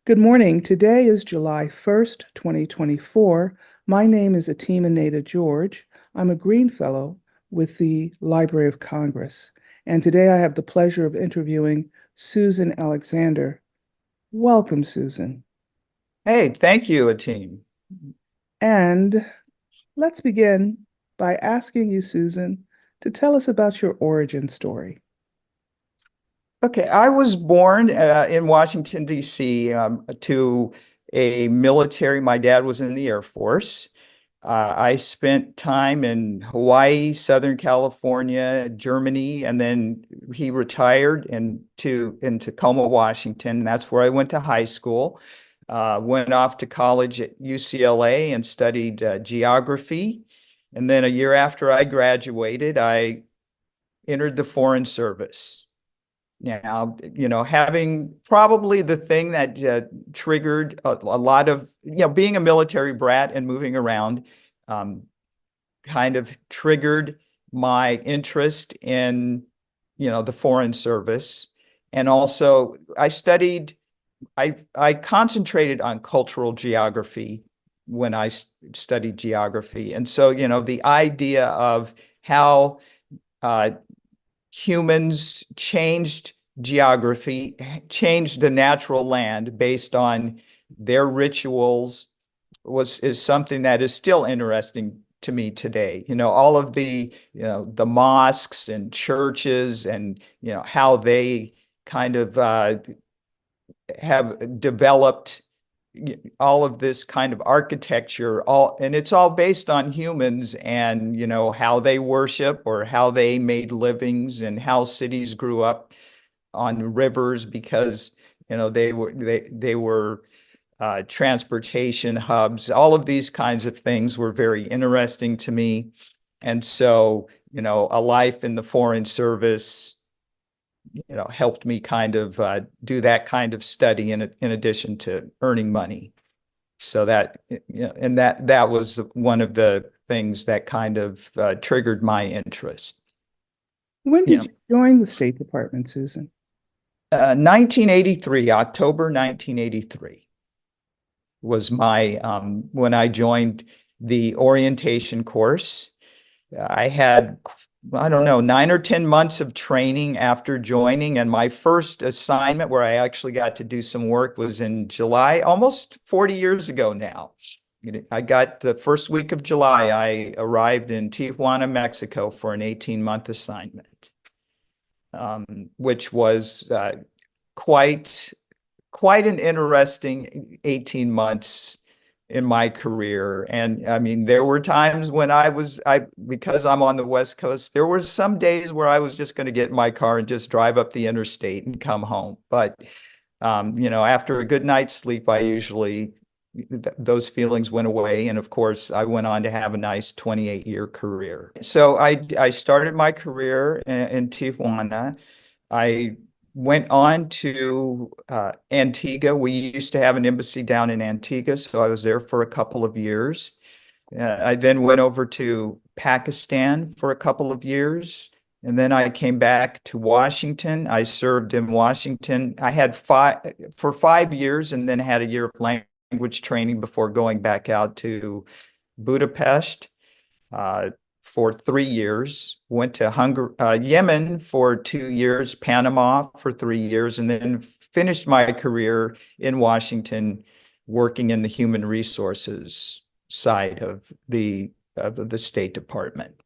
Good morning. Today is July 1st, 2024. My name is Atima Nada George. I'm a Green Fellow with the Library of Congress. And today I have the pleasure of interviewing Susan Alexander. Welcome, Susan. Hey, thank you, Atim. And let's begin by asking you, Susan, to tell us about your origin story. Okay, I was born in Washington, D.C., to a military. My dad was in the Air Force. I spent time in Hawaii, Southern California, Germany, and then he retired in Tacoma, Washington. That's where I went to high school. Went off to college at UCLA and studied geography. And then a year after I graduated, I entered the Foreign Service. Now, having probably the thing that triggered a lot of, being a military brat and moving around, um, kind of triggered my interest in, the Foreign Service. And also I concentrated on cultural geography when I studied geography. And so, the idea of how uh, humans changed geography, changed the natural land based on their rituals is something that is still interesting to me today. All of the mosques and churches and, how they kind of have developed all of this kind of architecture, and it's all based on humans and how they worship or how they made livings and how cities grew up on rivers because they were transportation hubs. All of these kinds of things were very interesting to me. And so, a life in the Foreign Service helped me kind of do that kind of study in addition to earning money. So that was one of the things that kind of triggered my interest. When You did know, you join the State Department, Susan? 1983, October 1983 was my when I joined the orientation course. I had, I don't know, 9 or 10 months of training after joining. And my first assignment where I actually got to do some work was in July, almost 40 years ago now. I got the first week of July, I arrived in Tijuana, Mexico for an 18-month assignment, which was quite quite an interesting 18 months in my career. And I mean, there were times when because I'm on the West Coast, there were some days where I was just going to get in my car and just drive up the interstate and come home. But, after a good night's sleep, I usually, those feelings went away. And of course, I went on to have a nice 28-year career. So I started my career in Tijuana. I went on to Antigua. We used to have an embassy down in Antigua, so I was there for a couple of years. I then went over to Pakistan for a couple of years, and then I came back to Washington. I served in Washington. I had for 5 years, and then had a year of language training before going back out to Budapest. For 3 years, went to Hungary, Yemen for 2 years, Panama for 3 years, and then finished my career in Washington working in the human resources side of the State Department.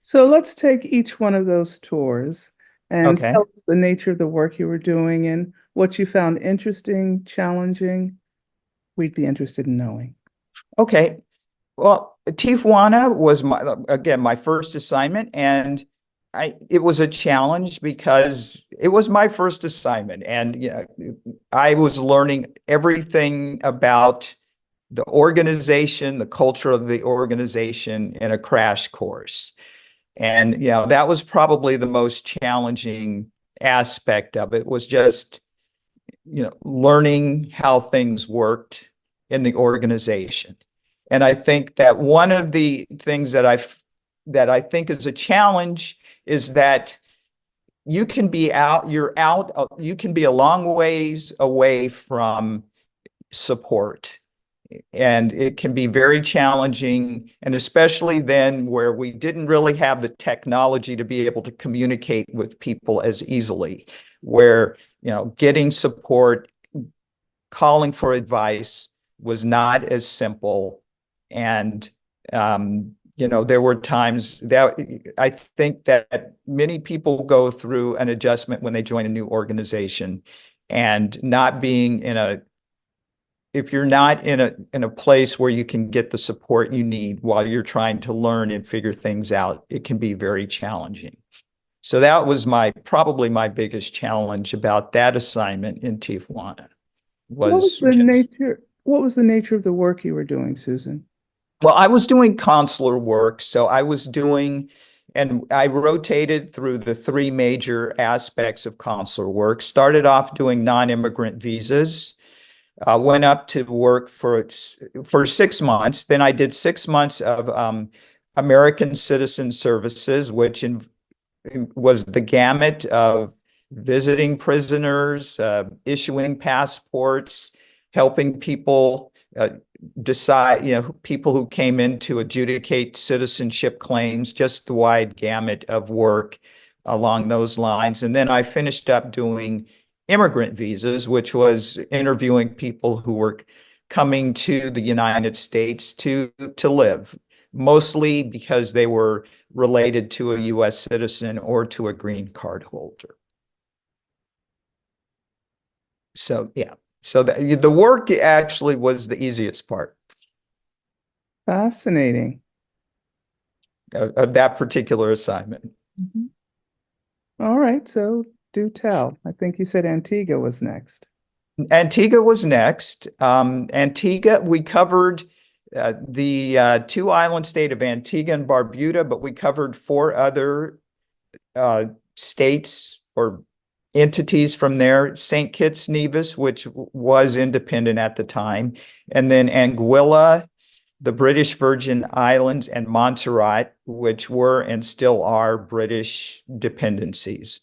So let's take each one of those tours and Okay. tell us the nature of the work you were doing and what you found interesting, challenging. We'd be interested in knowing. Okay. Well, Tijuana was my first assignment, and it was a challenge because it was my first assignment, and I was learning everything about the organization, the culture of the organization in a crash course. And that was probably the most challenging aspect of it, was just learning how things worked in the organization. And I think that one of the things that I think is a challenge is that you can be out, you can be a long ways away from support. And it can be very challenging, and especially then where we didn't really have the technology to be able to communicate with people as easily, where, getting support, calling for advice was not as simple. And, there were times that I think that many people go through an adjustment when they join a new organization, and not being if you're not in a place where you can get the support you need while you're trying to learn and figure things out, it can be very challenging. So that was probably my biggest challenge about that assignment in Tijuana What was was the just, nature, what was the nature of the work you were doing, Susan? well, I was doing consular work. So I was doing, and I rotated through the three major aspects of consular work. Started off doing non-immigrant visas. Went up to work for 6 months. Then I did 6 months of American Citizen Services, which was the gamut of visiting prisoners, issuing passports, helping people decide, people who came in to adjudicate citizenship claims, just the wide gamut of work along those lines. And then I finished up doing immigrant visas, which was interviewing people who were coming to the United States to live, mostly because they were related to a U.S. citizen or to a green card holder. So yeah, so the work actually was the easiest part Fascinating. of that particular assignment. Mhm. All right, so do tell. I think you said Antigua was next. Antigua was next. Antigua, we covered the two island state of Antigua and Barbuda, but we covered four other states or entities from there: St. Kitts Nevis, which was independent at the time, and then Anguilla, the British Virgin Islands, and Montserrat, which were and still are British dependencies.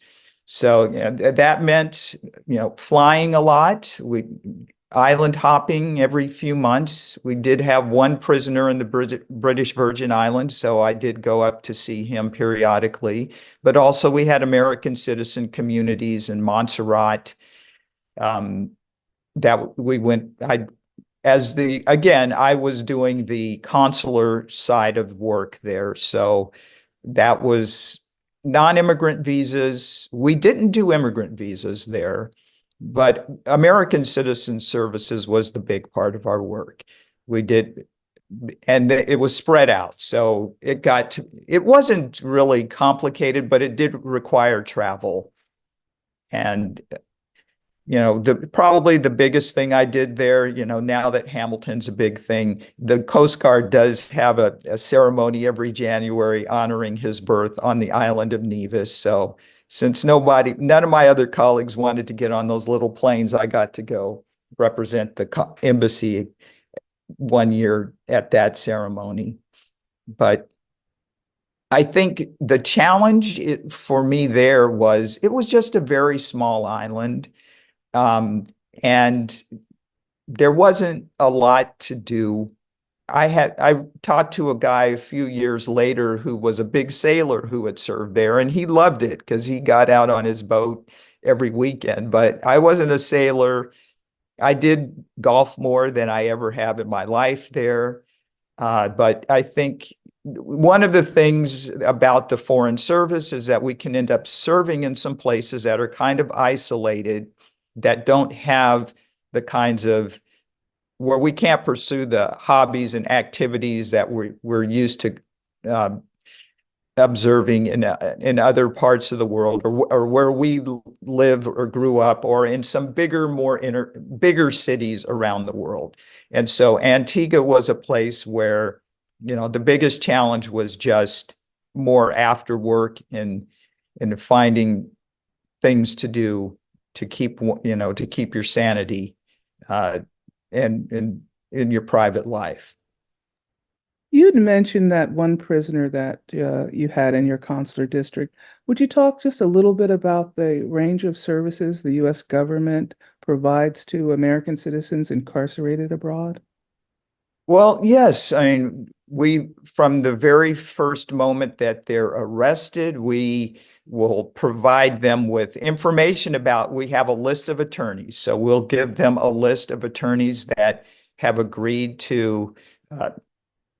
So that meant, flying a lot. We island hopping every few months. We did have one prisoner in the British Virgin Islands, so I did go up to see him periodically. But also we had American citizen communities in Montserrat, that we went. I was doing the consular side of work there, so that was non-immigrant visas. We didn't do immigrant visas there, but American Citizen Services was the big part of our work. We did, and it was spread out. So it wasn't really complicated, but it did require travel. And probably the biggest thing I did there, now that Hamilton's a big thing, the Coast Guard does have a ceremony every January honoring his birth on the island of Nevis. So since none of my other colleagues wanted to get on those little planes, I got to go represent the embassy one year at that ceremony. But I think the challenge for me there was it was just a very small island. Um, and there wasn't a lot to do. I talked to a guy a few years later who was a big sailor who had served there, and he loved it because he got out on his boat every weekend. But I wasn't a sailor. I did golf more than I ever have in my life there. But I think one of the things about the Foreign Service is that we can end up serving in some places that are kind of isolated, that don't have the kinds of where we can't pursue the hobbies and activities that we're used to uh, observing in other parts of the world, or where we live or grew up, or in some bigger cities around the world. And so Antigua was a place where, the biggest challenge was just more after work and finding things to do to keep your sanity, and in your private life. You'd mentioned that one prisoner that you had in your consular district. Would you talk just a little bit about the range of services the U.S. government provides to American citizens incarcerated abroad? Well, yes. I mean, from the very first moment that they're arrested, we will provide them with information about, we have a list of attorneys. So we'll give them a list of attorneys that have agreed to uh,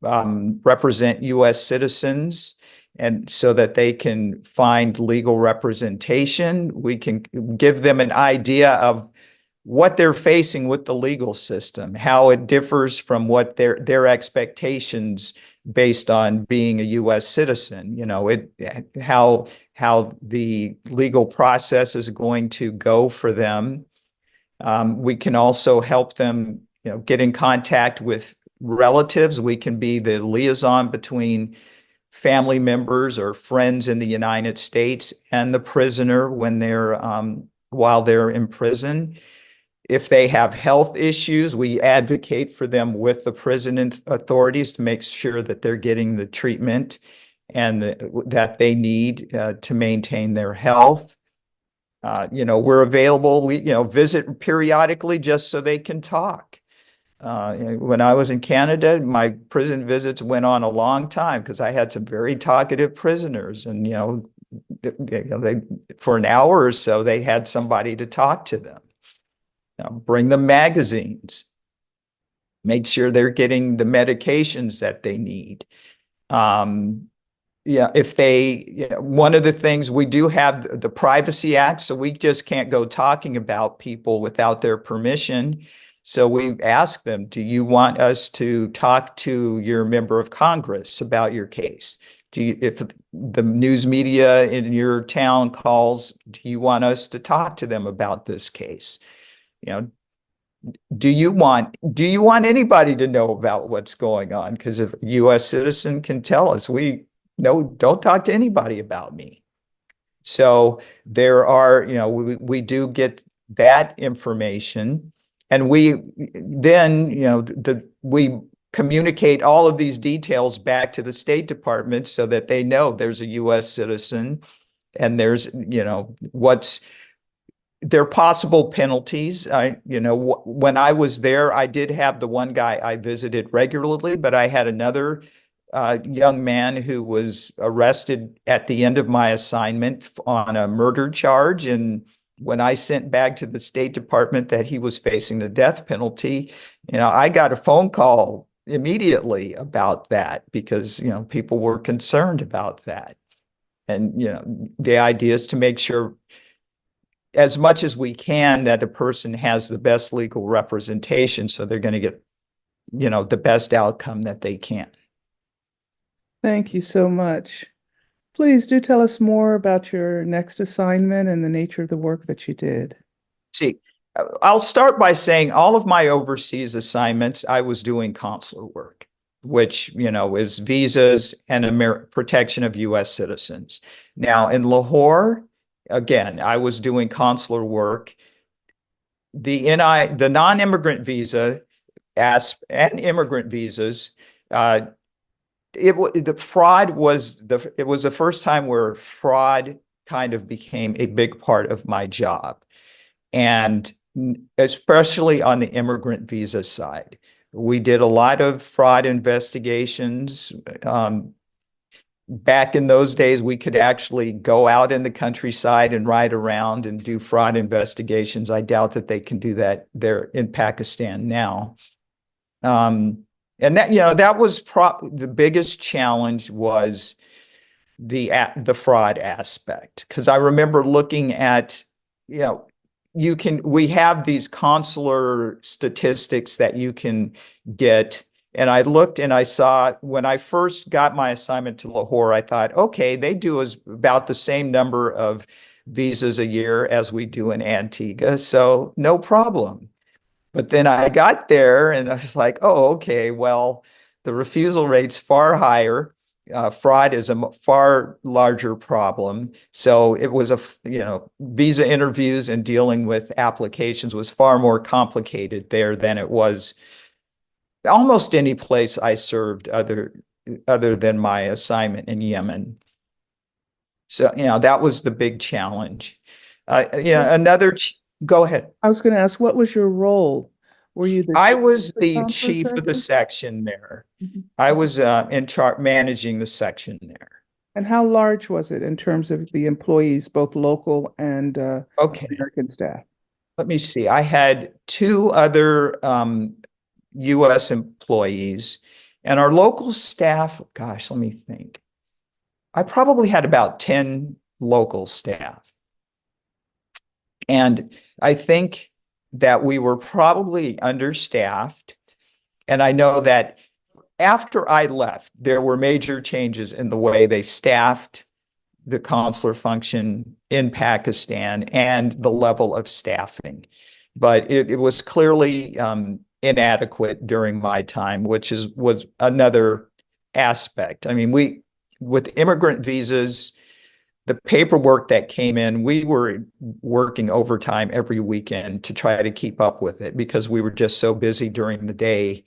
represent U.S. citizens, and so that they can find legal representation. We can give them an idea of what they're facing with the legal system, how it differs from what their expectations based on being a U.S. citizen. How the legal process is going to go for them. We can also help them, get in contact with relatives. We can be the liaison between family members or friends in the United States and the prisoner when while they're in prison. If they have health issues, we advocate for them with the prison authorities to make sure that they're getting the treatment and that they need to maintain their health. We're available. We, visit periodically just so they can talk. When I was in Canada, my prison visits went on a long time because I had some very talkative prisoners, and they for an hour or so they had somebody to talk to them. Bring them magazines. Make sure they're getting the medications that they need. One of the things we do have the Privacy Act, so we just can't go talking about people without their permission. So we ask them, do you want us to talk to your member of Congress about your case? If the news media in your town calls, do you want us to talk to them about this case? Do you want anybody to know about what's going on? Because if a U.S. citizen can tell us, no, don't talk to anybody about me. So there are, we do get that information, and we then, we communicate all of these details back to the State Department so that they know there's a U.S. citizen, and there's, there are possible penalties. When I was there, I did have the one guy I visited regularly, but I had another young man who was arrested at the end of my assignment on a murder charge. And when I sent back to the State Department that he was facing the death penalty, I got a phone call immediately about that because, people were concerned about that. And, the idea is to make sure as much as we can that the person has the best legal representation, so they're going to get, the best outcome that they can. Thank you so much. Please do tell us more about your next assignment and the nature of the work that you did. See, I'll start by saying all of my overseas assignments, I was doing consular work, which, is visas and protection of U.S. citizens. Now, in Lahore, again, I was doing consular work. The non-immigrant visa and immigrant visas, the fraud was it was the first time where fraud kind of became a big part of my job, and especially on the immigrant visa side. We did a lot of fraud investigations. Back in those days, we could actually go out in the countryside and ride around and do fraud investigations. I doubt that they can do that there in Pakistan now. And that was the biggest challenge was the fraud aspect. Because I remember looking at, we have these consular statistics that you can get. And I looked and I saw when I first got my assignment to Lahore, I thought, okay, they do about the same number of visas a year as we do in Antigua, so no problem. But then I got there and I was like, oh, okay, well, the refusal rate's far higher. Fraud is a far larger problem. So it was visa interviews and dealing with applications was far more complicated there than it was almost any place I served other than my assignment in Yemen. So, that was the big challenge. What- Go ahead. I was going to ask, what was your role? Were you the I chief of was the the consular chief of the section? section there. Mhm. I was in charge managing the section there. And how large was it in terms of the employees, both local and Okay, American staff? let me see. I had two other U.S. employees, and our local staff, gosh, let me think. I probably had about 10 local staff. And I think that we were probably understaffed. And I know that after I left, there were major changes in the way they staffed the consular function in Pakistan and the level of staffing. But it was clearly inadequate during my time, which was another aspect. I mean, with immigrant visas, the paperwork that came in, we were working overtime every weekend to try to keep up with it because we were just so busy during the day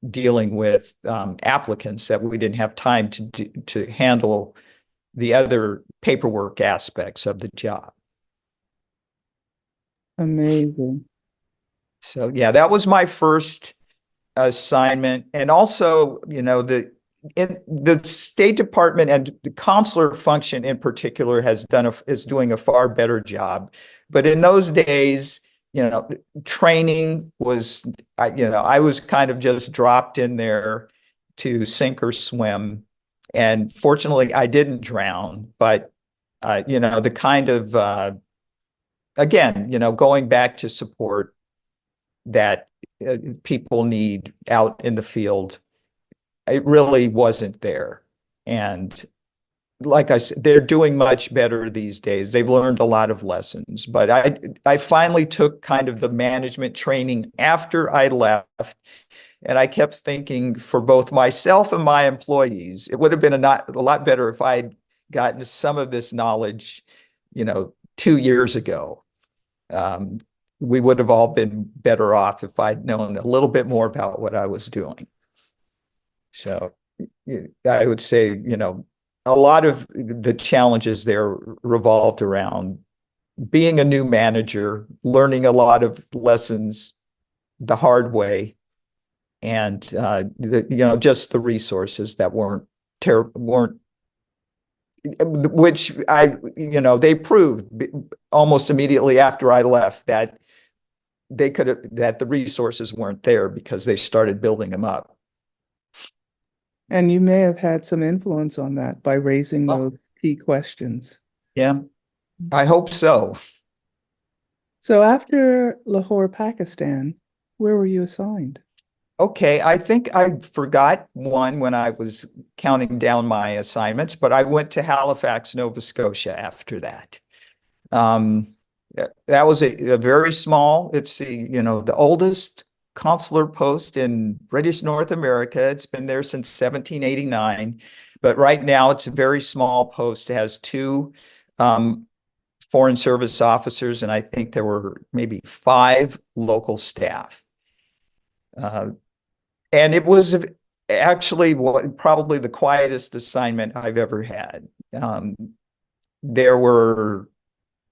dealing with applicants that we didn't have time to handle the other paperwork aspects of the job. Amazing. So yeah, that was my first assignment. And also, the State Department and the consular function in particular is doing a far better job. But in those days, training was, I was kind of just dropped in there to sink or swim. And fortunately, I didn't drown. But the kind of again, going back to support that people need out in the field, it really wasn't there. And like I said, they're doing much better these days. They've learned a lot of lessons, but I finally took kind of the management training after I left. And I kept thinking for both myself and my employees, it would have been a lot better if I'd gotten some of this knowledge, 2 years ago. Um, we would have all been better off if I'd known a little bit more about what I was doing. So I would say, a lot of the challenges there revolved around being a new manager, learning a lot of lessons the hard way, and just the resources that weren't which they proved almost immediately after I left that that the resources weren't there because they started building them up. And you may have had some influence on that by raising Well, those key questions. yeah, I hope so. So after Lahore, Pakistan, where were you assigned? Okay, I think I forgot one when I was counting down my assignments, but I went to Halifax, Nova Scotia after that. Um, that was a very small, it's the oldest consular post in British North America. It's been there since 1789, but right now it's a very small post. It has two foreign service officers, and I think there were maybe 5 local staff. And it was actually probably the quietest assignment I've ever had. Um, there were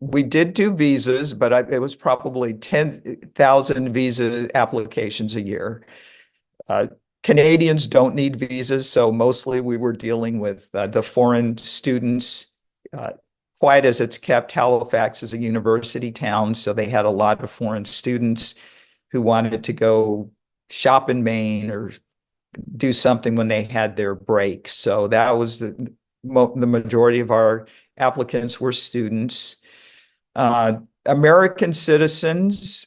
We did do visas, but it was probably 10,000 visa applications a year. Uh, Canadians don't need visas, so mostly we were dealing with the foreign students. Uh, Quiet as it's kept, Halifax is a university town, so they had a lot of foreign students who wanted to go shop in Maine or do something when they had their break. So that was the majority of our applicants were students. American citizens,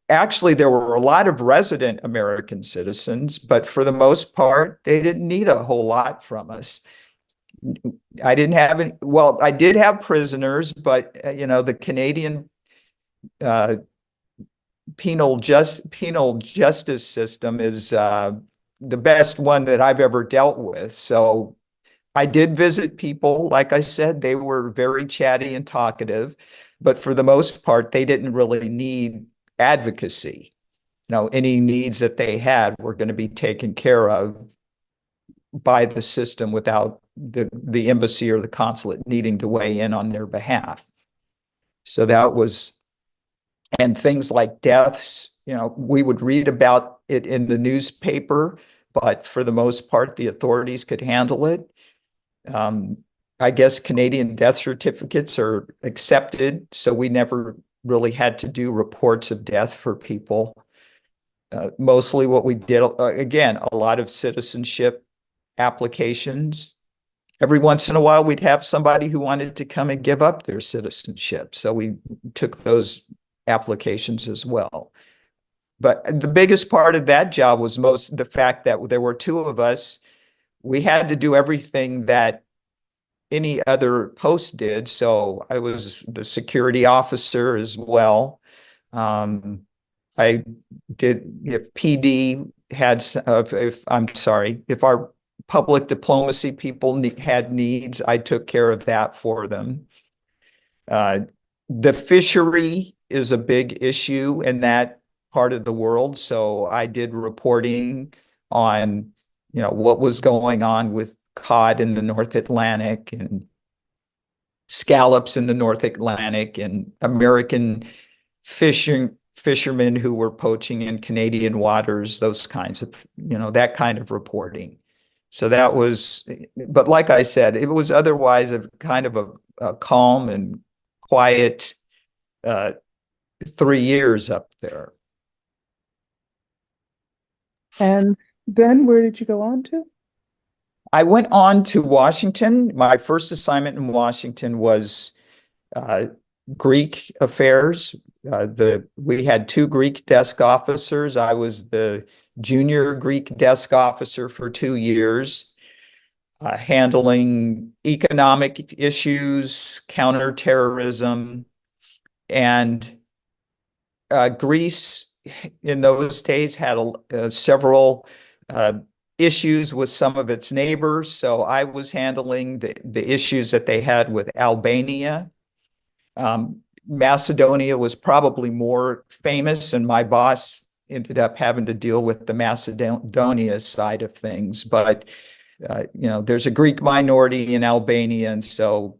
actually, there were a lot of resident American citizens, but for the most part, they didn't need a whole lot from us. I didn't have any, well, I did have prisoners, but the Canadian uh, penal justice system is the best one that I've ever dealt with. So I did visit people. Like I said, they were very chatty and talkative, but for the most part, they didn't really need advocacy. any needs that they had were going to be taken care of by the system without the embassy or the consulate needing to weigh in on their behalf. So that was, and things like deaths, we would read about it in the newspaper, but for the most part, the authorities could handle it. I guess Canadian death certificates are accepted, so we never really had to do reports of death for people. Mostly what we did, again, a lot of citizenship applications. Every once in a while, we'd have somebody who wanted to come and give up their citizenship. So we took those applications as well. But the biggest part of that job was the fact that there were two of us. We had to do everything that any other post did. So I was the security officer as well. I did, if PD had, if our public diplomacy people had needs, I took care of that for them. The fishery is a big issue in that part of the world. So I did reporting on, what was going on with cod in the North Atlantic and scallops in the North Atlantic and American fishermen who were poaching in Canadian waters, those kinds of, that kind of reporting. So that was, but like I said, it was otherwise a kind of a calm and quiet 3 years up there. And then where did you go on to? I went on to Washington. My first assignment in Washington was Greek affairs. We had two Greek desk officers. I was the junior Greek desk officer for 2 years, handling economic issues, counterterrorism, and Greece in those days had several issues with some of its neighbors. So I was handling the issues that they had with Albania. Macedonia was probably more famous, and my boss ended up having to deal with the Macedonia side of things. But, there's a Greek minority in Albania, and so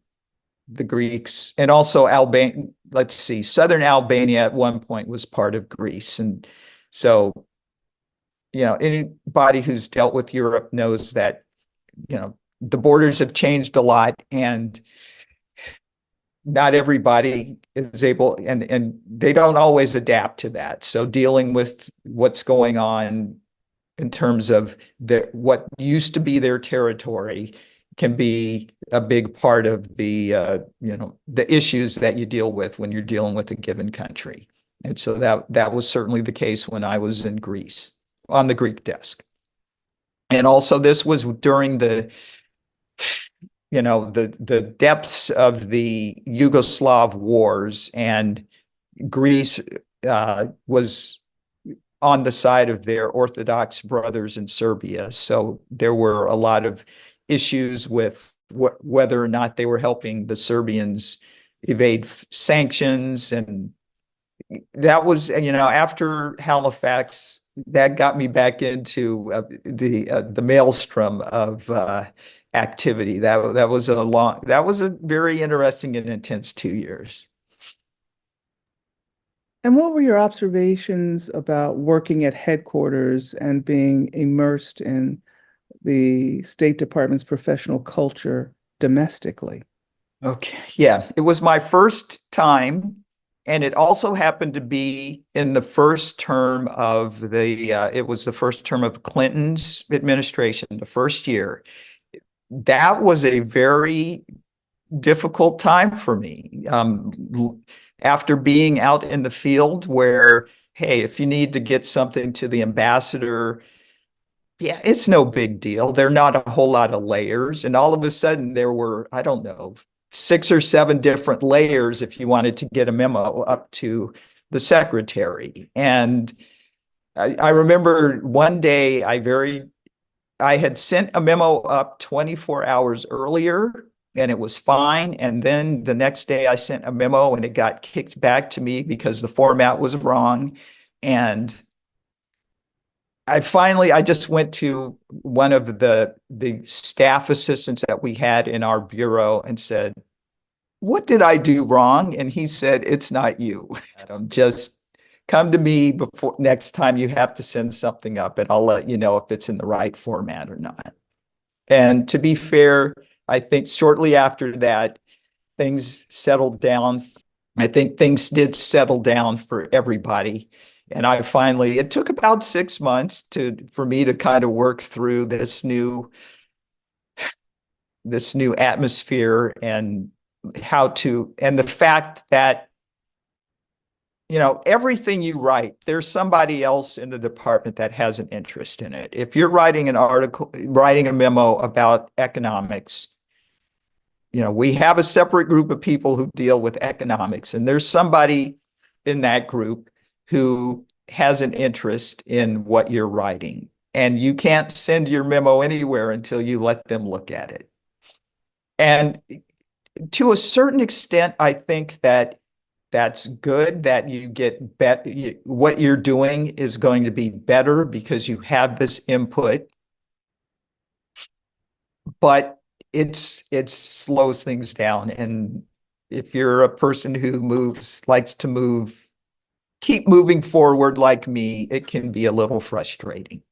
the Greeks, and also Albania, southern Albania at one point was part of Greece. And so, anybody who's dealt with Europe knows that, the borders have changed a lot, and not everybody is able, and they don't always adapt to that. So dealing with what's going on in terms of what used to be their territory can be a big part of the issues that you deal with when you're dealing with a given country. And so that was certainly the case when I was in Greece on the Greek desk. And also this was during the depths of the Yugoslav wars, and Greece was on the side of their Orthodox brothers in Serbia. So there were a lot of issues with whether or not they were helping the Serbians evade sanctions. And that was, after Halifax, that got me back into the maelstrom of activity. That was a very interesting and intense 2 years. And what were your observations about working at headquarters and being immersed in the State Department's professional culture domestically? Okay, yeah, it was my first time, and it also happened to be in the first term of it was the first term of Clinton's administration, the first year. That was a very difficult time for me. After being out in the field where, hey, if you need to get something to the ambassador, yeah, it's no big deal. There are not a whole lot of layers. And all of a sudden there were, I don't know, 6 or 7 different layers if you wanted to get a memo up to the secretary. And I remember one day I had sent a memo up 24 hours earlier, and it was fine. And then the next day I sent a memo and it got kicked back to me because the format was wrong. And I just went to one of the staff assistants that we had in our bureau and said, "What did I do wrong?" And he said, "It's not you. Just come to me before next time you have to send something up, and I'll let you know if it's in the right format or not." And to be fair, I think shortly after that, things settled down. I think things did settle down for everybody. And it took about 6 months for me to kind of work through this new atmosphere and and the fact that, everything you write, there's somebody else in the department that has an interest in it. If you're writing an article, writing a memo about economics, we have a separate group of people who deal with economics, and there's somebody in that group who has an interest in what you're writing. And you can't send your memo anywhere until you let them look at it. And to a certain extent, I think that that's good that you get better. What you're doing is going to be better because you have this input, but it slows things down. And if you're a person who likes to keep moving forward like me, it can be a little frustrating.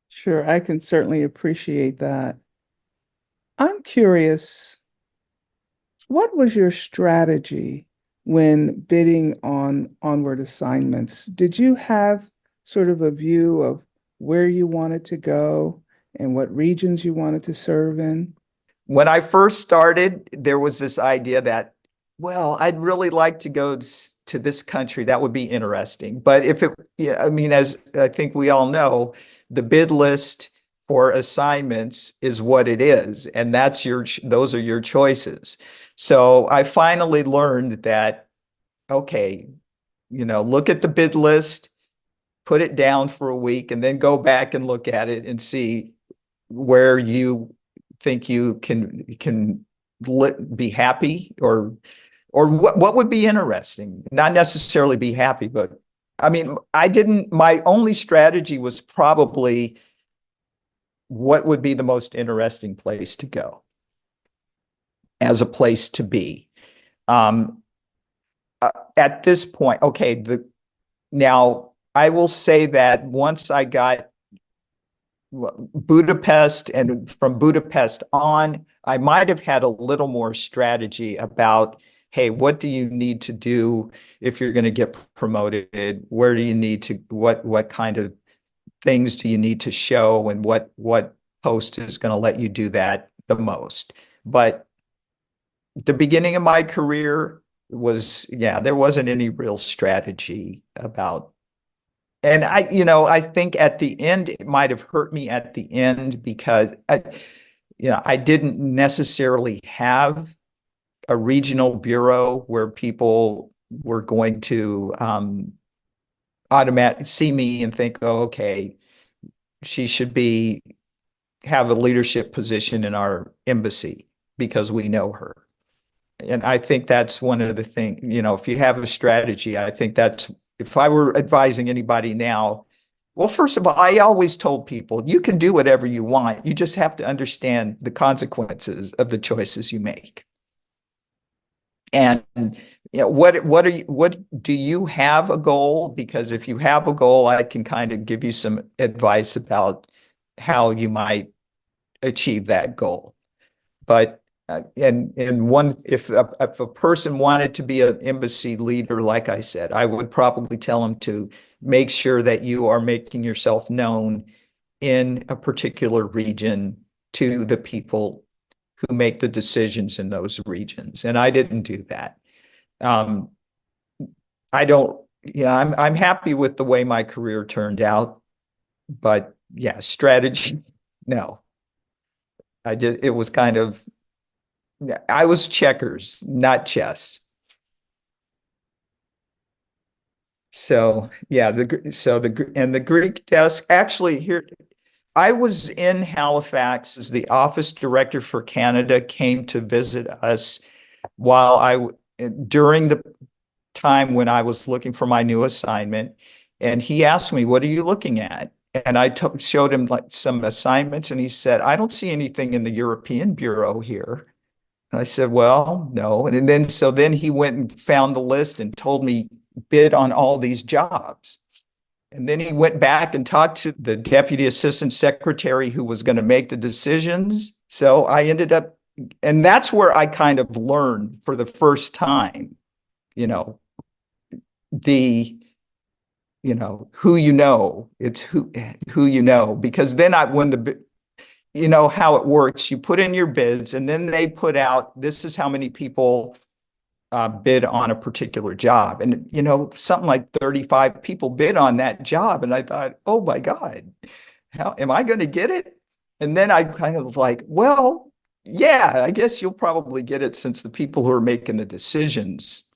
Sure, I can certainly appreciate that. I'm curious, what was your strategy when bidding on onward assignments? Did you have sort of a view of where you wanted to go and what regions you wanted to serve in? When I first started, there was this idea that, well, I'd really like to go to this country. That would be interesting. But yeah, I mean, as I think we all know, the bid list for assignments is what it is, and those are your choices. So I finally learned that, okay, look at the bid list, put it down for a week, and then go back and look at it and see where you think you can be happy, or what would be interesting. Not necessarily be happy, but I mean, my only strategy was probably what would be the most interesting place to go as a place to be. At this point, okay, now I will say that once I got Budapest, and from Budapest on, I might have had a little more strategy about, hey, what do you need to do if you're going to get promoted? Where do you need to, what kind of things do you need to show, and what post is going to let you do that the most? But the beginning of my career there wasn't any real strategy about. And I think at the end, it might have hurt me at the end because I didn't necessarily have a regional bureau where people were going to automatically see me and think, oh, okay, she should have a leadership position in our embassy because we know her. And I think that's one of the things, if you have a strategy, I think if I were advising anybody now, well, first of all, I always told people, you can do whatever you want. You just have to understand the consequences of the choices you make. And what do you have a goal? Because if you have a goal, I can kind of give you some advice about how you might achieve that goal. But if a person wanted to be an embassy leader, like I said, I would probably tell them to make sure that you are making yourself known in a particular region to the people who make the decisions in those regions. And I didn't do that. Um, I don't, I'm happy with the way my career turned out, but yeah, strategy, no. It was kind of, I was checkers, not chess. So yeah, the Greek desk actually here. I was in Halifax as the office director for Canada came to visit us during the time when I was looking for my new assignment, And he asked me, "What are you looking at?" And I showed him like some assignments, and he said, "I don't see anything in the European Bureau here." And I said, "Well, no." And then so then he went and found the list and told me bid on all these jobs. And then he went back and talked to the deputy assistant secretary who was going to make the decisions. So I ended up, and that's where I kind of learned for the first time, you know, the, who it's who you know, because then when you know how it works, you put in your bids and then they put out, this is how many people bid on a particular job. And, something like 35 people bid on that job. And I thought, oh my God, how am I going to get it? And then I kind of like, well, yeah, I guess you'll probably get it since the people who are making the decisions,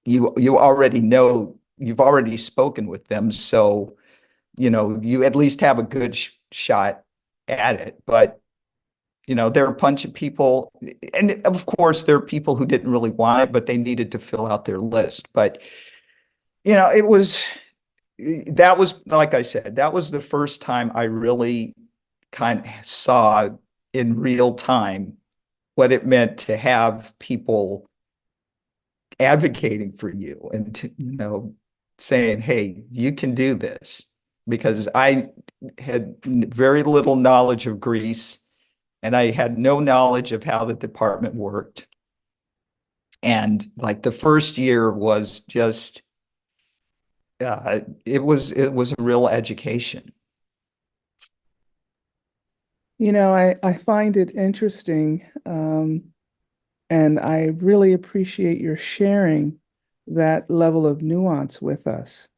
you already know, you've already spoken with them. So, you at least have a good shot at it. But there are a bunch of people, and of course, there are people who didn't really want it, but they needed to fill out their list. But, that was, like I said, that was the first time I really kind of saw in real time what it meant to have people advocating for you and, saying, hey, you can do this. Because I had very little knowledge of Greece. And I had no knowledge of how the department worked. And like the first year was just, it was a real education. I find it interesting, and I really appreciate your sharing that level of nuance with us.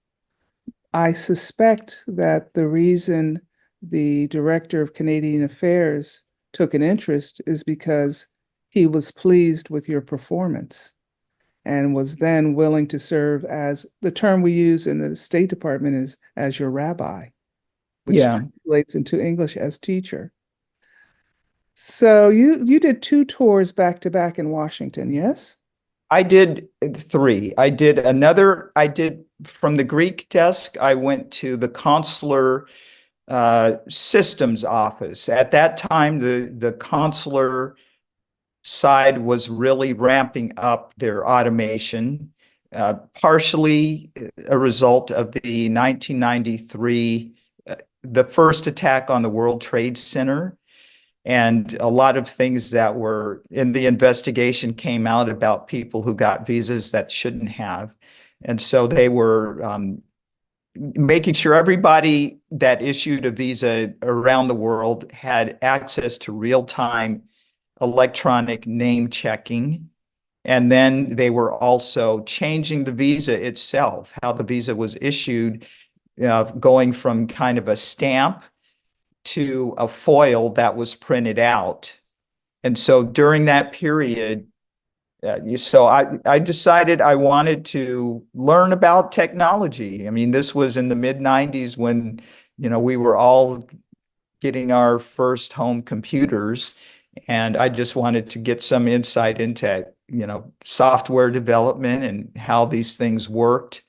I suspect that the reason the Director of Canadian Affairs took an interest is because he was pleased with your performance and was then willing to serve as the term we use in the State Department is as your rabbi, which Yeah, translates into English as teacher. So you did two tours back to back in Washington, yes? I did three. I did from the Greek desk, I went to the consular systems office. At that time, the consular side was really ramping up their automation, partially a result of the 1993, the first attack on the World Trade Center. And a lot of things that were in the investigation came out about people who got visas that shouldn't have. And so they were making sure everybody that issued a visa around the world had access to real-time electronic name checking. And then they were also changing the visa itself, how the visa was issued, going from kind of a stamp to a foil that was printed out. And so during that period, so I decided I wanted to learn about technology. I mean, this was in the mid 90s when, we were all getting our first home computers. And I just wanted to get some insight into, software development and how these things worked.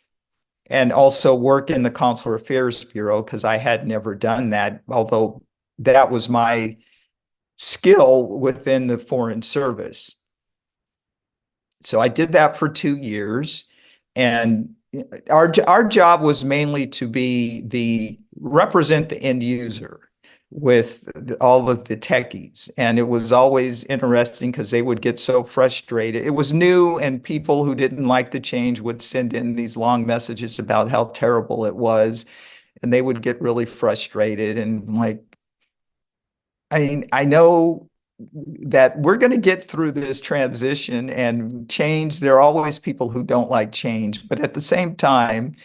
And also work in the Consular Affairs Bureau because I had never done that, although that was my skill within the Foreign Service. So I did that for 2 years. And our job was mainly to represent the end user with all of the techies. And it was always interesting because they would get so frustrated. It was new, and people who didn't like the change would send in these long messages about how terrible it was. And they would get really frustrated. And like, I mean, I know that we're going to get through this transition and change. There are always people who don't like change, but at the same time,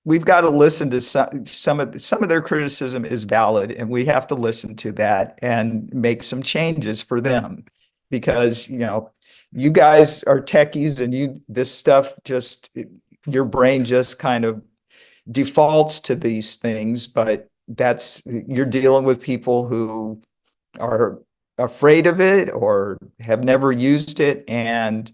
we've got to listen to some of their criticism is valid, and we have to listen to that and make some changes for them because you guys are techies, and this stuff just your brain just kind of defaults to these things, but you're dealing with people who are afraid of it or have never used it. And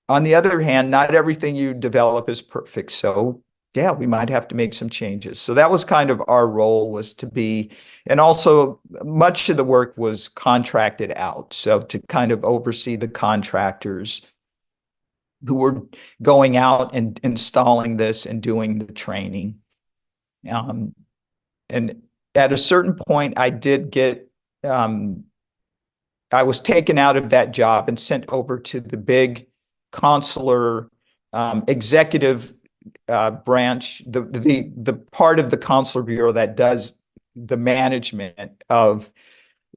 on the other hand, not everything you develop is perfect. So yeah, we might have to make some changes. So that was kind of our role, was to be, and also much of the work was contracted out. So to kind of oversee the contractors who were going out and installing this and doing the training. And at a certain point, I was taken out of that job and sent over to the big consular executive branch, the part of the consular bureau that does the management of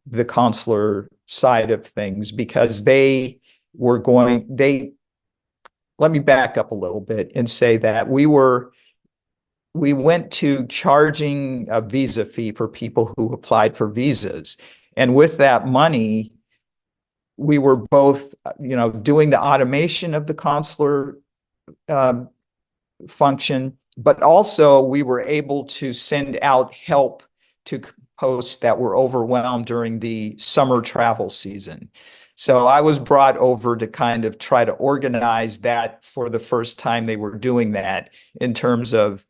the consular side of things, because let me back up a little bit and say that we went to charging a visa fee for people who applied for visas. And with that money, we were both, doing the automation of the consular function, but also we were able to send out help to posts that were overwhelmed during the summer travel season. So I was brought over to kind of try to organize that for the first time they were doing that, in terms of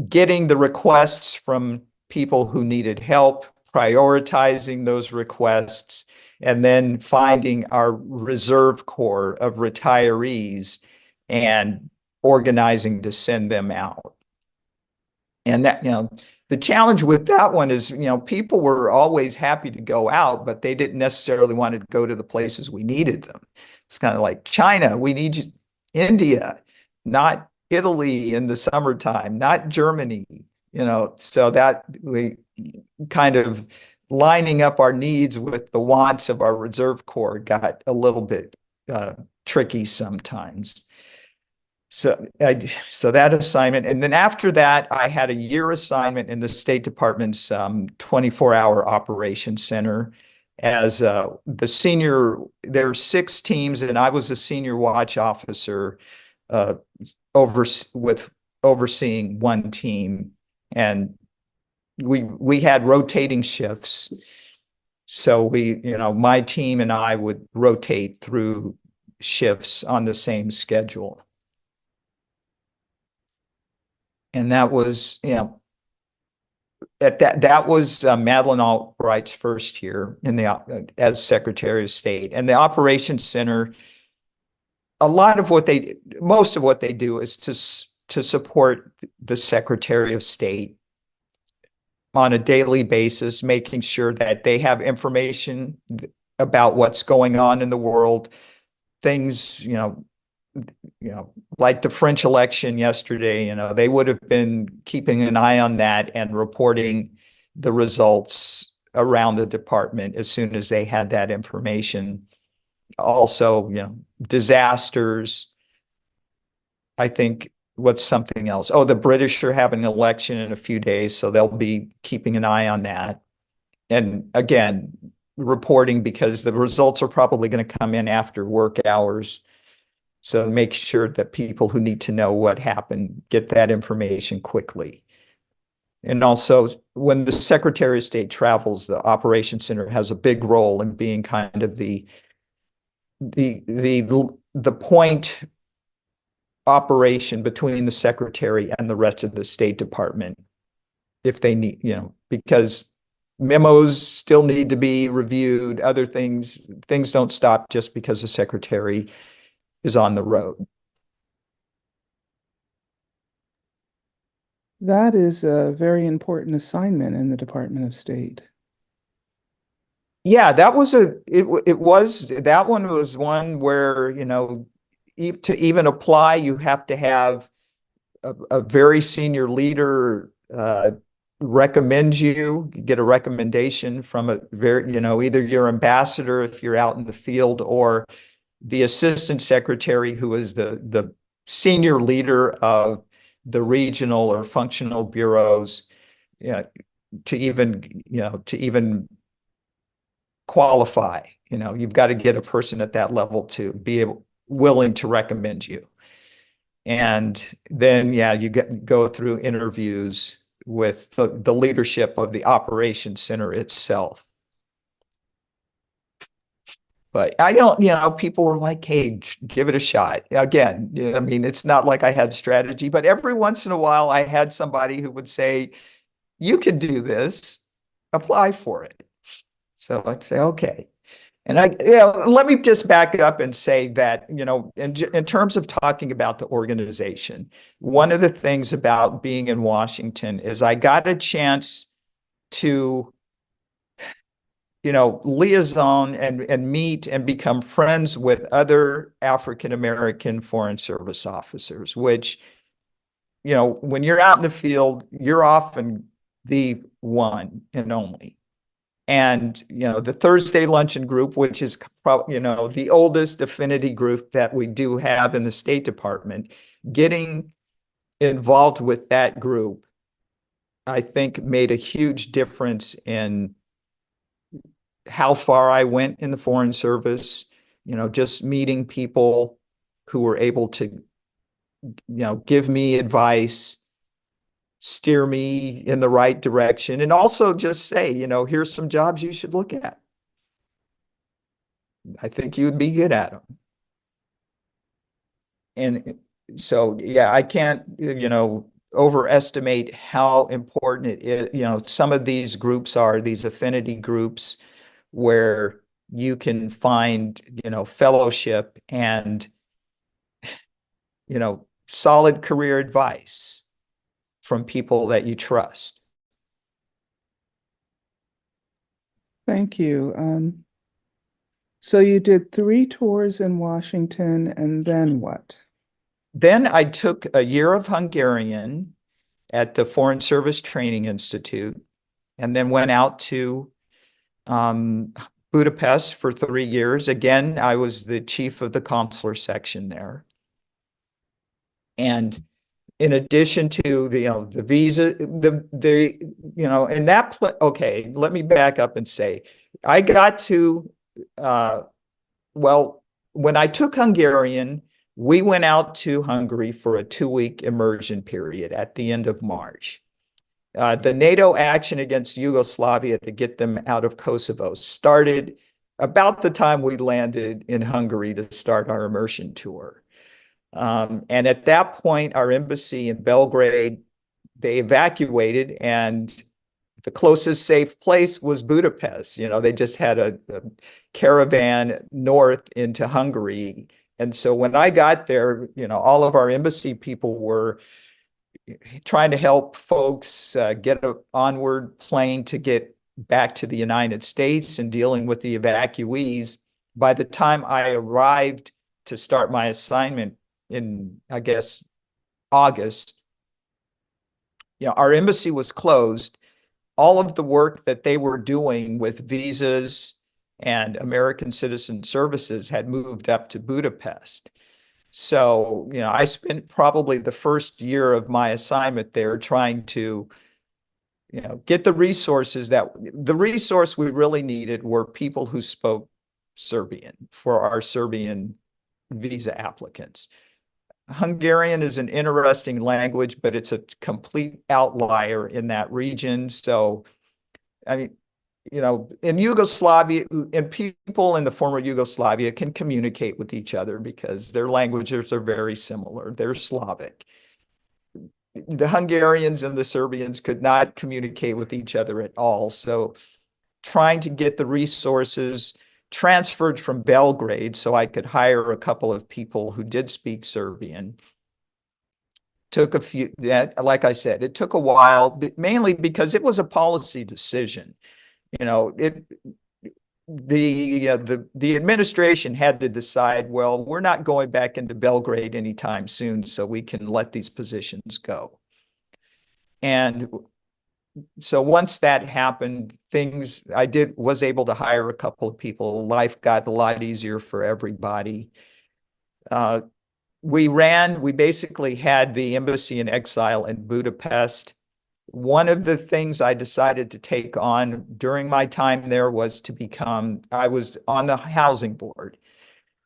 getting the requests from people who needed help, prioritizing those requests, and then finding our reserve corps of retirees and organizing to send them out. And that, the challenge with that one is, people were always happy to go out, but they didn't necessarily want to go to the places we needed them. It's kind of like China, we need you, India, not Italy in the summertime, not Germany, so that we kind of lining up our needs with the wants of our reserve corps got a little bit tricky sometimes. So that assignment, and then after that, I had a year assignment in the State Department's 24-hour operations center as the senior. There are 6 teams, and I was a senior watch officer overseeing one team, and we had rotating shifts. So my team and I would rotate through shifts on the same schedule. And that was, that was Madeleine Albright's first year as Secretary of State. And the Operations Center, most of what they do is to support the Secretary of State on a daily basis, making sure that they have information about what's going on in the world, things, like the French election yesterday, they would have been keeping an eye on that and reporting the results around the department as soon as they had that information. Also, disasters. I think what's something else? Oh, the British are having an election in a few days, so they'll be keeping an eye on that. And again, reporting, because the results are probably going to come in after work hours. So make sure that people who need to know what happened get that information quickly. And also, when the Secretary of State travels, the Operations Center has a big role in being kind of the point operation between the Secretary and the rest of the State Department, if they need, because memos still need to be reviewed, other things don't stop just because the Secretary is on the road. That is a very important assignment in the Department of State. Yeah, that was that one was one where, to even apply, you have to have a very senior leader recommend you, get a recommendation from a very, either your ambassador if you're out in the field, or the assistant secretary, who is the senior leader of the regional or functional bureaus, to even qualify. You've got to get a person at that level to be willing to recommend you. And then, you go through interviews with the leadership of the Operations Center itself. But I don't, people were like, hey, give it a shot. Again, I mean, it's not like I had strategy, but every once in a while I had somebody who would say, you can do this, apply for it. So I'd say, okay. And let me just back up and say that, in terms of talking about the organization, one of the things about being in Washington is I got a chance to, liaison and meet and become friends with other African American Foreign Service officers, which, when you're out in the field, you're often the one and only. And, the Thursday luncheon group, which is probably, the oldest affinity group that we do have in the State Department, getting involved with that group, I think made a huge difference in how far I went in the Foreign Service, just meeting people who were able to, give me advice, steer me in the right direction, and also just say, here's some jobs you should look at. I think you would be good at them. And so, yeah, I can't, overestimate how important it is. Some of these groups are these affinity groups where you can find, fellowship and, solid career advice from people that you trust. Thank you. So you did 3 tours in Washington, and then what? Then I took a year of Hungarian at the Foreign Service Training Institute, and then went out to Budapest for 3 years. Again, I was the chief of the consular section there. And in addition to the visa, and that, okay, let me back up and say, I got to, well, when I took Hungarian, we went out to Hungary for a 2-week immersion period at the end of March. The NATO action against Yugoslavia to get them out of Kosovo started about the time we landed in Hungary to start our immersion tour. And at that point, our embassy in Belgrade, they evacuated, and the closest safe place was Budapest. They just had a caravan north into Hungary. And so when I got there, all of our embassy people were trying to help folks get an onward plane to get back to the United States and dealing with the evacuees. By the time I arrived to start my assignment in, I guess, August, our embassy was closed. All of the work that they were doing with visas and American Citizen Services had moved up to Budapest. So, I spent probably the first year of my assignment there trying to, get the resources the resource we really needed were people who spoke Serbian for our Serbian visa applicants. Hungarian is an interesting language, but it's a complete outlier in that region. So, I mean, in Yugoslavia, and people in the former Yugoslavia can communicate with each other because their languages are very similar. They're Slavic. The Hungarians and the Serbians could not communicate with each other at all. So trying to get the resources transferred from Belgrade so I could hire a couple of people who did speak Serbian took a few, like I said, it took a while, mainly because it was a policy decision. The administration had to decide, well, we're not going back into Belgrade anytime soon, so we can let these positions go. And so once that happened, was able to hire a couple of people. Life got a lot easier for everybody. We basically had the embassy in exile in Budapest. One of the things I decided to take on during my time there was I was on the housing board.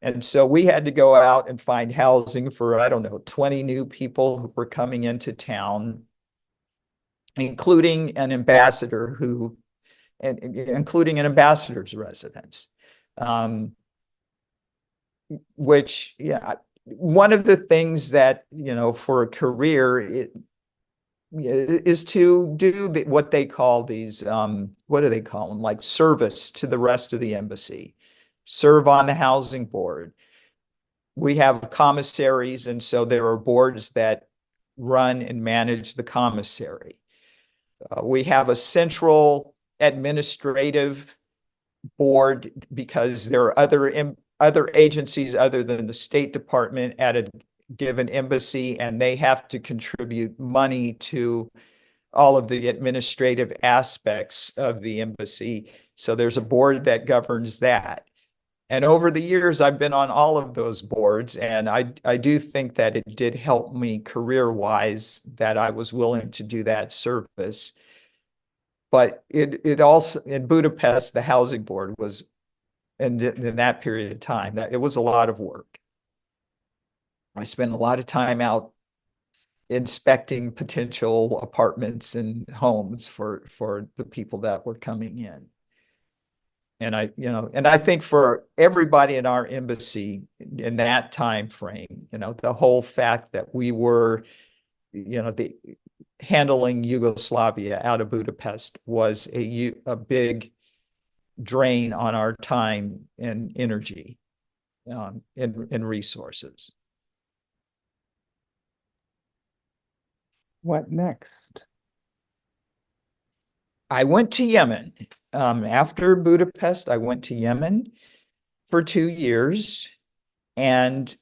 And so we had to go out and find housing for, I don't know, 20 new people who were coming into town, including an ambassador's residence. which, yeah, one of the things that, for a career, is to do what they call these, what do they call them? Like service to the rest of the embassy, serve on the housing board. We have commissaries, and so there are boards that run and manage the commissary. We have a central administrative board because there are other agencies other than the State Department at a given embassy, and they have to contribute money to all of the administrative aspects of the embassy. So there's a board that governs that. And over the years, I've been on all of those boards, and I do think that it did help me career-wise that I was willing to do that service. But it also, in Budapest, the housing board was, in that period of time, that it was a lot of work. I spent a lot of time out inspecting potential apartments and homes for the people that were coming in. And I think for everybody in our embassy in that time frame, the whole fact that we were, the handling Yugoslavia out of Budapest was a big drain on our time and energy, and resources. What next? I went to Yemen. After Budapest, I went to Yemen for 2 years, and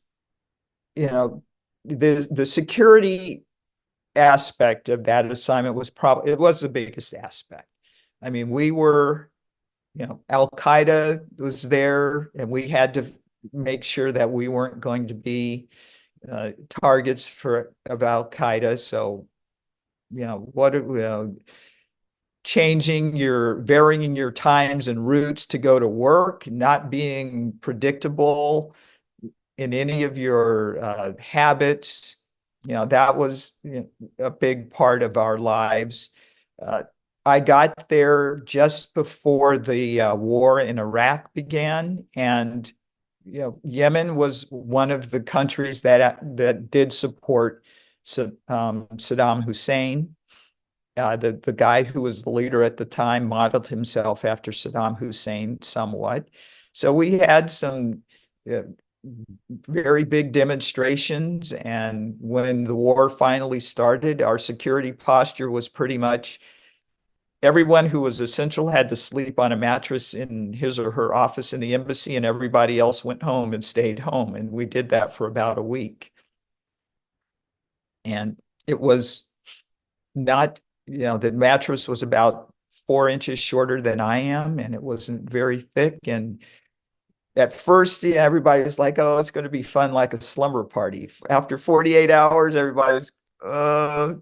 the security aspect of that assignment was probably, it was the biggest aspect. I mean, we were, Al Qaeda was there, and we had to make sure that we weren't going to be targets of Al Qaeda. So, varying your times and routes to go to work, not being predictable in any of your habits. That was a big part of our lives. I got there just before the war in Iraq began, and Yemen was one of the countries that did support Saddam Hussein. The guy who was the leader at the time modeled himself after Saddam Hussein somewhat. So we had some very big demonstrations, and when the war finally started, our security posture was pretty much everyone who was essential had to sleep on a mattress in his or her office in the embassy, and everybody else went home and stayed home. And we did that for about a week. And it was not, the mattress was about 4 inches shorter than I am, and it wasn't very thick. And at first, everybody was like, oh, it's going to be fun, like a slumber party. After 48 hours, everybody's, I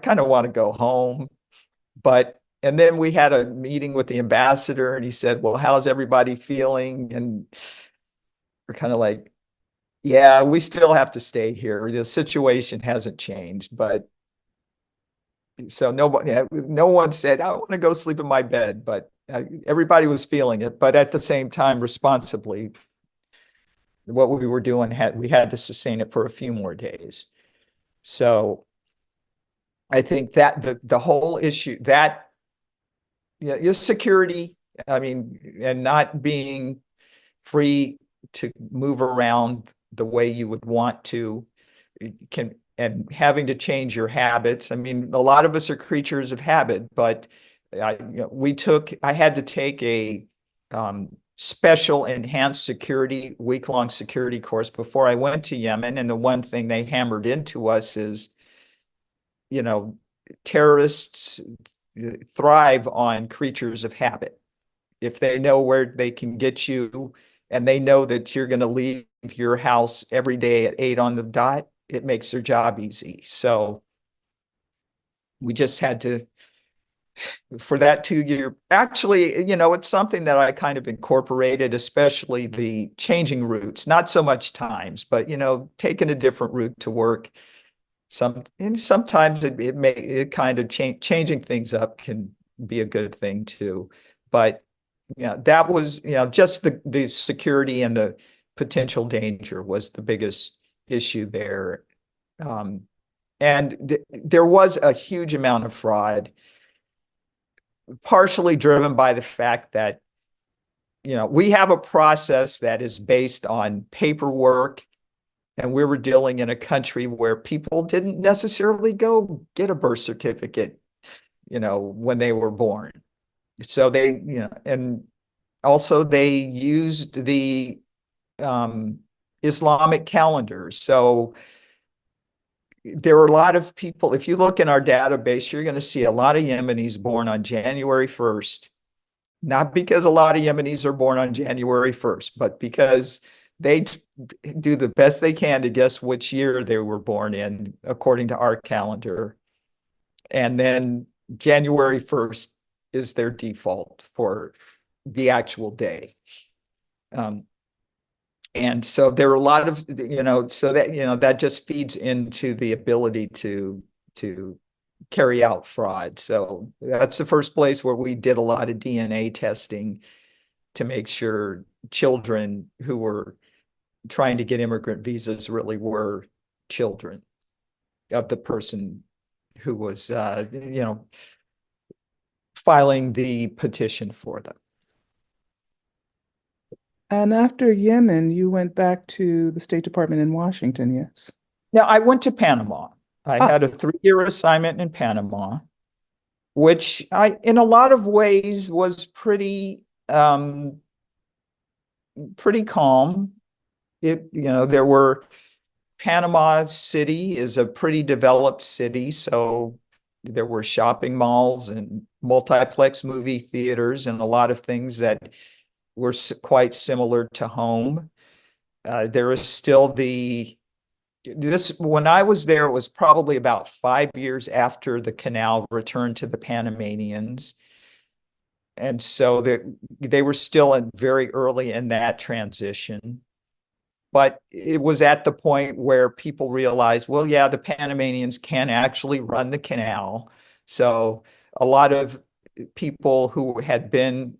kind of want to go home. And then we had a meeting with the ambassador, and he said, well, how's everybody feeling? And we're kind of like, yeah, we still have to stay here. The situation hasn't changed. But so no one said, I want to go sleep in my bed, but everybody was feeling it. But at the same time, responsibly, what we were doing, we had to sustain it for a few more days. So I think that the whole issue, that is security, I mean, and not being free to move around the way you would want to, and having to change your habits. I mean, a lot of us are creatures of habit, but I had to take a special enhanced security, week-long security course before I went to Yemen. And the one thing they hammered into us is, terrorists thrive on creatures of habit. If they know where they can get you, and they know that you're going to leave your house every day at 8 on the dot, it makes their job easy. So we just had to, for that 2 year, actually, it's something that I kind of incorporated, especially the changing routes, not so much times, but, taking a different route to work. Sometimes it kind of changing things up can be a good thing too. But that was, just the security and potential danger was the biggest issue there. And there was a huge amount of fraud, partially driven by the fact that, we have a process that is based on paperwork, and we were dealing in a country where people didn't necessarily go get a birth certificate, when they were born. So and also they used the Islamic calendar. So there were a lot of people. If you look in our database, you're going to see a lot of Yemenis born on January 1st, not because a lot of Yemenis are born on January 1st, but because they do the best they can to guess which year they were born in, according to our calendar. And then January 1st is their default for the actual day. And so there are a lot of, so that, that just feeds into the ability to carry out fraud. So that's the first place where we did a lot of DNA testing to make sure children who were trying to get immigrant visas really were children of the person who was, filing the petition for them. And after Yemen, you went back to the State Department in Washington, yes? Now, I went to Panama. I Ah, had a 3-year assignment in Panama, which in a lot of ways was pretty calm. There were Panama City is a pretty developed city, so there were shopping malls and multiplex movie theaters and a lot of things that were quite similar to home. There is still when I was there, it was probably about 5 years after the canal returned to the Panamanians. And so they were still very early in that transition. But it was at the point where people realized, well, yeah, the Panamanians can actually run the canal. So a lot of people who had been,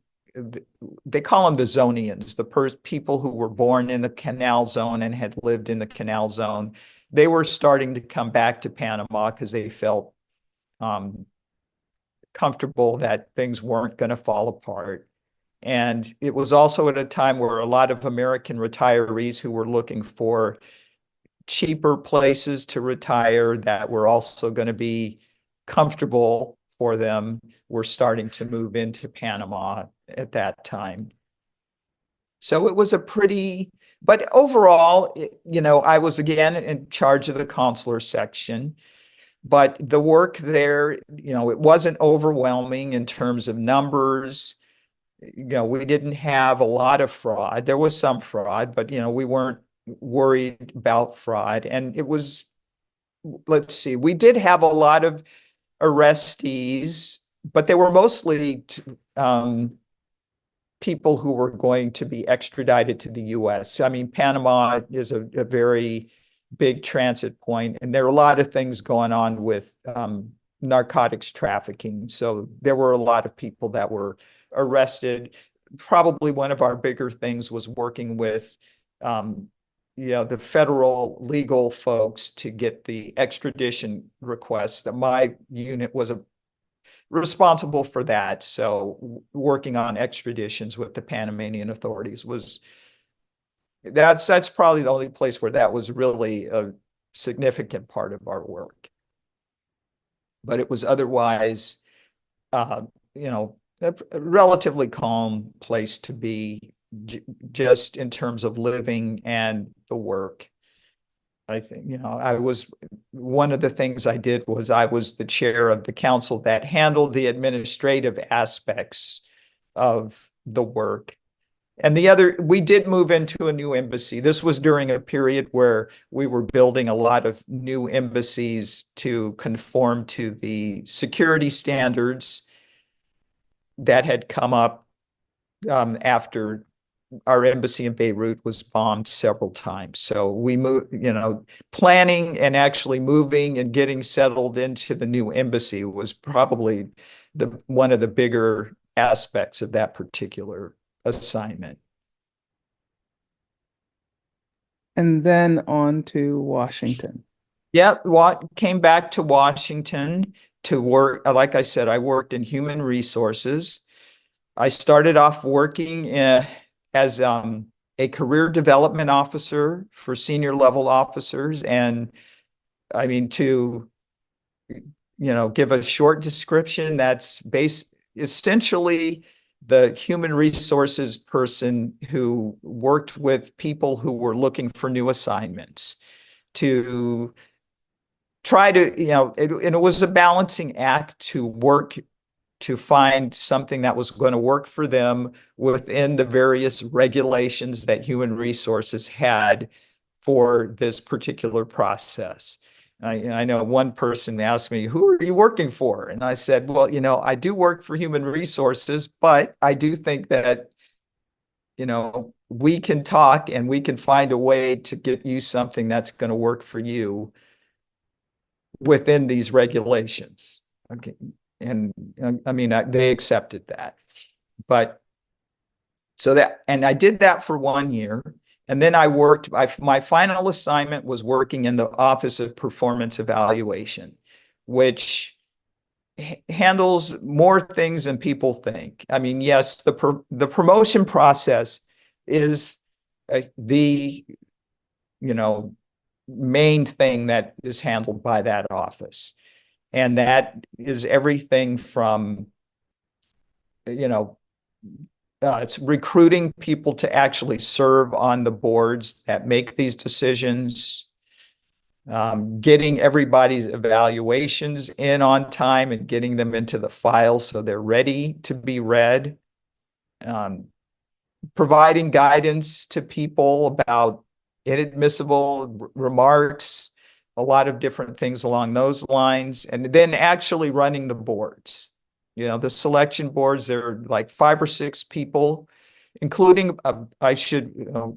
they call them the Zonians, the people who were born in the canal zone and had lived in the canal zone, they were starting to come back to Panama because they felt comfortable that things weren't going to fall apart. And it was also at a time where a lot of American retirees who were looking for cheaper places to retire that were also going to be comfortable for them were starting to move into Panama at that time. So it was but overall, I was again in charge of the consular section. But the work there, it wasn't overwhelming in terms of numbers. We didn't have a lot of fraud. There was some fraud, but, we weren't worried about fraud. And it was, let's see, we did have a lot of arrestees, but they were mostly people who were going to be extradited to the US. I mean, Panama is a very big transit point, and there are a lot of things going on with narcotics trafficking. So there were a lot of people that were arrested. Probably one of our bigger things was working with the federal legal folks to get the extradition requests. That my unit was responsible for that. So working on extraditions with the Panamanian authorities that's probably the only place where that was really a significant part of our work. But it was otherwise, a relatively calm place to be, just in terms of living and the work. I think, one of the things I did was I was the chair of the council that handled the administrative aspects of the work. And we did move into a new embassy. This was during a period where we were building a lot of new embassies to conform to the security standards that had come up after our embassy in Beirut was bombed several times. So we moved, planning and actually moving and getting settled into the new embassy was probably one of the bigger aspects of that particular assignment. and then on to Washington. Yeah, came back to Washington to work. Like I said, I worked in human resources. I started off working as a career development officer for senior level officers. And I mean, to give a short description, that's essentially the human resources person who worked with people who were looking for new assignments to try to, and it was a balancing act to work to find something that was going to work for them within the various regulations that human resources had for this particular process. I know one person asked me, "Who are you working for?" And I said, "Well, I do work for human resources, but I do think that, we can talk and we can find a way to get you something that's going to work for you within these regulations." Okay. And I mean, they accepted that. But and I did that for 1 year. And then my final assignment was working in the Office of Performance Evaluation, which handles more things than people think. I mean, yes, the promotion process is the, main thing that is handled by that office. And that is everything from, you know, it's recruiting people to actually serve on the boards that make these decisions, getting everybody's evaluations in on time and getting them into the file so they're ready to be read, um, providing guidance to people about inadmissible remarks, a lot of different things along those lines, and then actually running the boards. The selection boards, there are like 5 or 6 people, including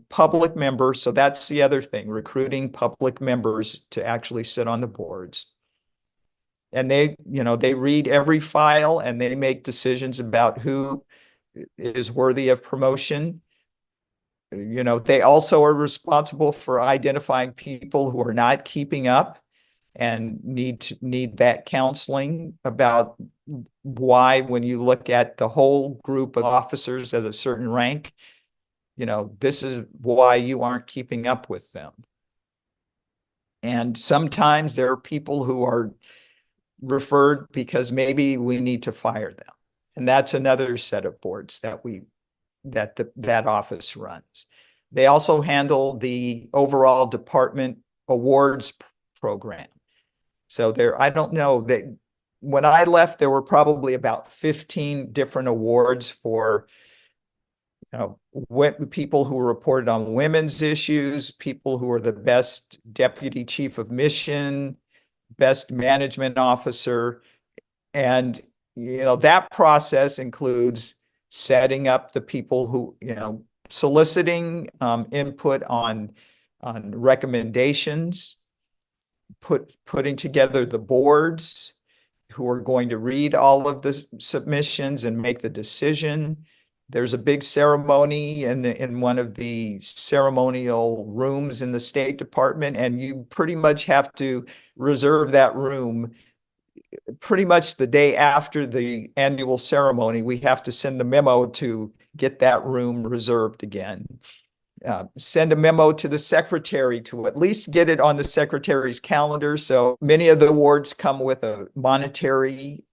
public members. So that's the other thing, recruiting public members to actually sit on the boards. And they read every file and they make decisions about who is worthy of promotion. They also are responsible for identifying people who are not keeping up and need that counseling about why, when you look at the whole group of officers at a certain rank, this is why you aren't keeping up with them. And sometimes there are people who are referred because maybe we need to fire them. And that's another set of boards that office runs. They also handle the overall department awards program. So I don't know, when I left, there were probably about 15 different awards for people who reported on women's issues, people who are the best deputy chief of mission, best management officer. And, that process includes setting up the people who, soliciting input on recommendations, putting together the boards who are going to read all of the submissions and make the decision. There's a big ceremony in one of the ceremonial rooms in the State Department, and you pretty much have to reserve that room. Pretty much the day after the annual ceremony, we have to send the memo to get that room reserved again. Send a memo to the secretary to at least get it on the secretary's calendar. So many of the awards come with a monetary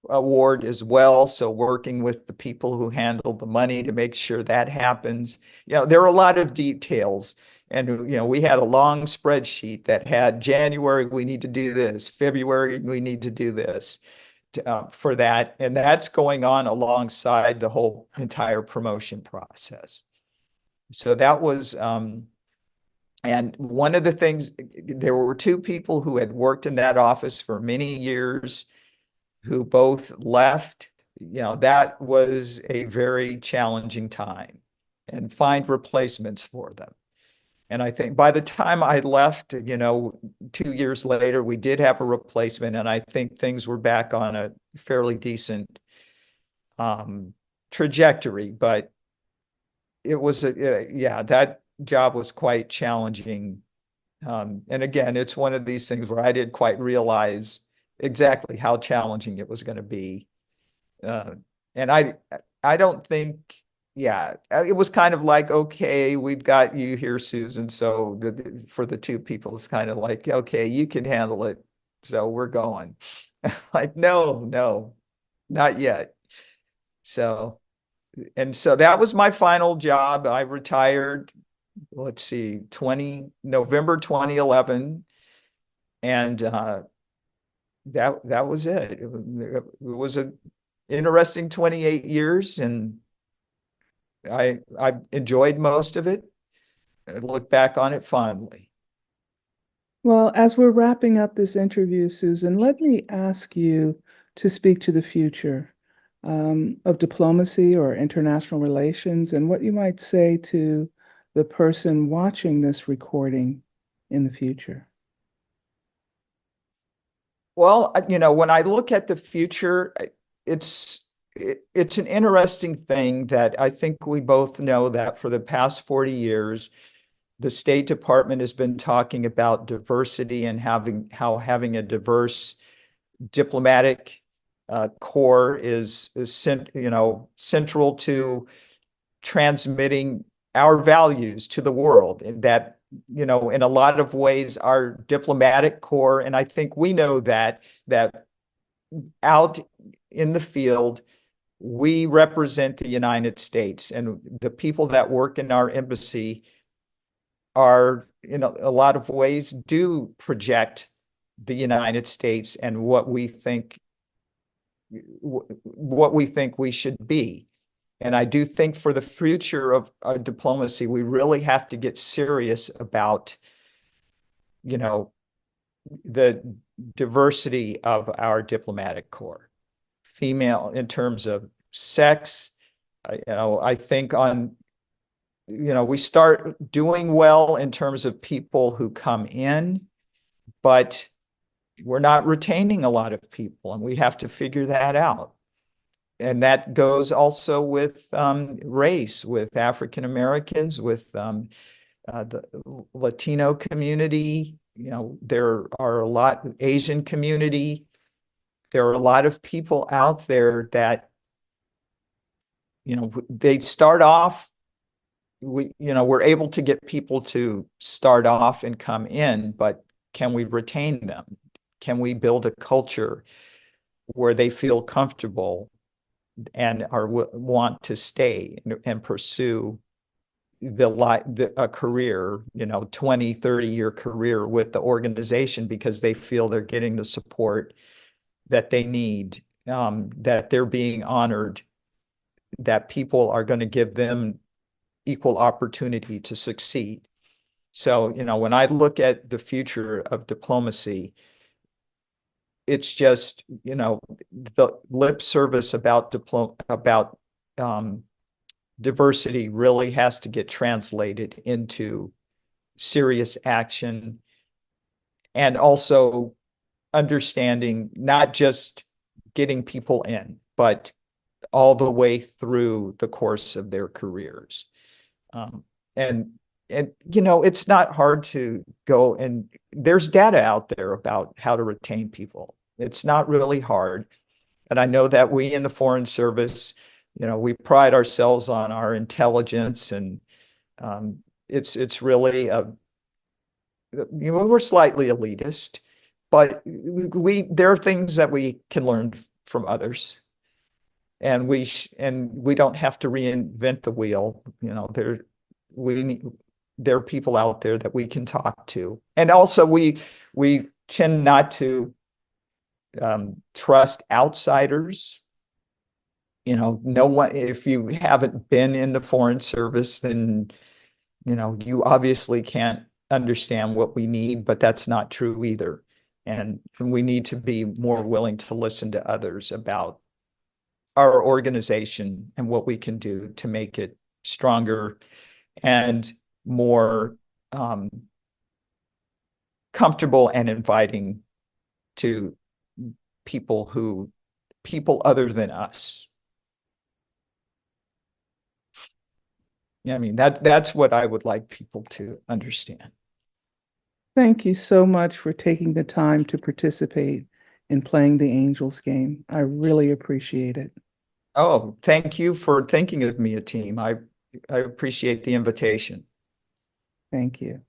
award as well. So working with the people who handle the money to make sure that happens. There are a lot of details. And, we had a long spreadsheet that had January, we need to do this, February, we need to do this for that. And that's going on alongside the whole entire promotion process. So that was, and one of the things, there were 2 people who had worked in that office for many years who both left. That was a very challenging time, and find replacements for them. And I think by the time I left, 2 years later, we did have a replacement, and I think things were back on a fairly decent trajectory. But it was, job was quite challenging. And again, it's one of these things where I didn't quite realize exactly how challenging it was going to be. Uh, and I don't think, yeah, it was kind of like, okay, we've got you here, Susan. So for the two people, it's kind of like, okay, you can handle it. So we're going. Like, no, not yet. So, and so that was my final job. I retired, let's see, November 2011. And that was it. It was a interesting 28 years, and I enjoyed most of it. I look back on it fondly. Well, as we're wrapping up this interview, Susan, let me ask you to speak to the future of diplomacy or international relations and what you might say to the person watching this recording in the future. Well, when I look at the future, it's it's an interesting thing that I think we both know that for the past 40 years, the State Department has been talking about diversity and having a diverse diplomatic corps is central to transmitting our values to the world. And that, in a lot of ways, our diplomatic corps, and I think we know that out in the field, we represent the United States, and the people that work in our embassy are, in a lot of ways, do project the United States and what we think we should be. And I do think for the future of our diplomacy, we really have to get serious about, you know, the diversity of our diplomatic corps, female in terms of sex. I think we start doing well in terms of people who come in, but we're not retaining a lot of people, and we have to figure that out. And that goes also with race, with African Americans, with the Latino community. There are a lot Asian community. There are a lot of people out there that they start off. We're able to get people to start off and come in, but can we retain them? Can we build a culture where they feel comfortable and want to stay and pursue a career, 20, 30-year career with the organization because they feel they're getting the support that they need, that they're being honored, that people are going to give them equal opportunity to succeed. So, when I look at the future of diplomacy, it's just, the lip service about diversity really has to get translated into serious action, and also understanding not just getting people in, but all the way through the course of their careers. Um, and it's not hard to go, and there's data out there about how to retain people. It's not really hard. And I know that we in the Foreign Service, we pride ourselves on our intelligence, and it's really we're slightly elitist, but there are things that we can learn from others, and we don't have to reinvent the wheel. We there are people out there that we can talk to, and also we tend not to trust outsiders. No one, if you haven't been in the Foreign Service, then you obviously can't understand what we need, but that's not true either. And we need to be more willing to listen to others about our organization and what we can do to make it stronger and more comfortable and inviting to people other than us. I mean, that's what I would like people to understand. Thank you so much for taking the time to participate in playing the Angels game. I really appreciate it. Oh, thank you for thinking of me, a team. I appreciate the invitation. Thank you.